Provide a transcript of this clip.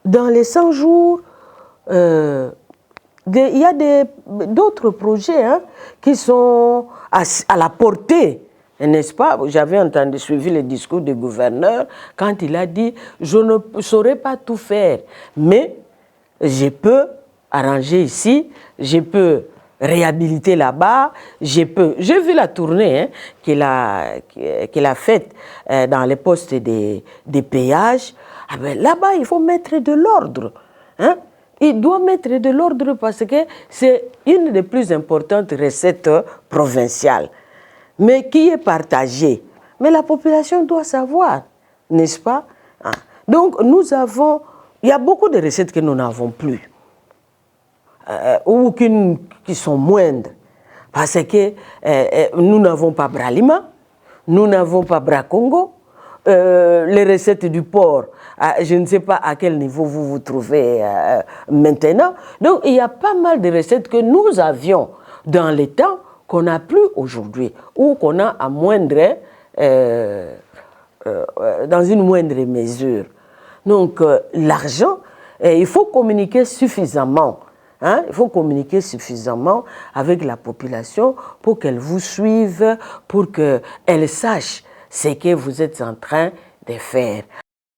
dans les 100 jours, il y a d'autres projets qui sont à la portée, n'est-ce pas? J'avais suivi le discours du gouverneur quand il a dit « Je ne saurais pas tout faire, mais je peux arranger ici, je peux réhabiliter là-bas, j'ai vu la tournée qu'il a faite dans les postes des péages. Ah ben, là-bas, il faut mettre de l'ordre. Il doit mettre de l'ordre parce que c'est une des plus importantes recettes provinciales, mais qui est partagée. Mais la population doit savoir, n'est-ce pas? Donc, il y a beaucoup de recettes que nous n'avons plus, ou qui sont moindres, parce que nous n'avons pas Bralima, nous n'avons pas Bracongo, les recettes du porc, je ne sais pas à quel niveau vous vous trouvez maintenant. Donc, il y a pas mal de recettes que nous avions dans les temps qu'on n'a plus aujourd'hui, ou qu'on a à dans une moindre mesure. Donc, l'argent, il faut communiquer suffisamment. Il faut communiquer suffisamment avec la population pour qu'elle vous suive, pour qu'elle sache ce que vous êtes en train de faire.